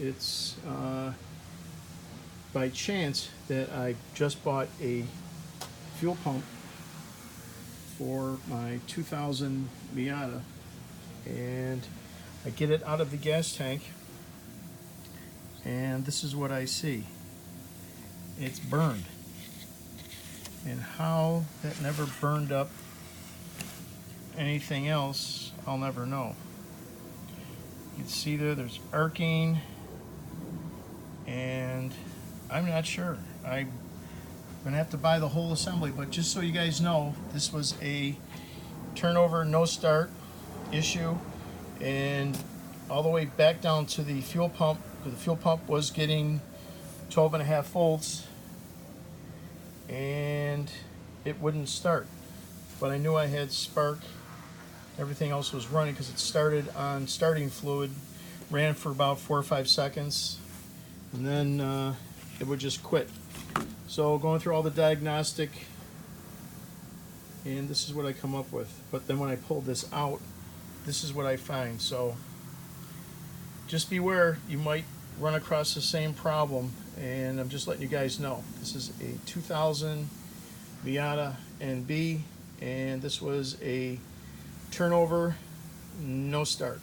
It's by chance that I just bought a fuel pump for my 2000 Miata, and I get it out of the gas tank, and this is what I see. It's burned. And how that never burned up anything else, I'll never know. You can see there's arcing, and I'm not sure. I'm gonna have to buy the whole assembly, but just so you guys know, this was a turnover no start issue, and all the way back down to the fuel pump, because the fuel pump was getting 12.5 volts, and it wouldn't start. But I knew I had spark. Everything else was running because it started on starting fluid, ran for about 4 or 5 seconds, and then it would just quit. So going through all the diagnostic, and this is what I come up with. But then when I pulled this out, this is what I find. So just beware, you might run across the same problem, and I'm just letting you guys know. This is a 2000 Miata NB, and this was a turnover no start.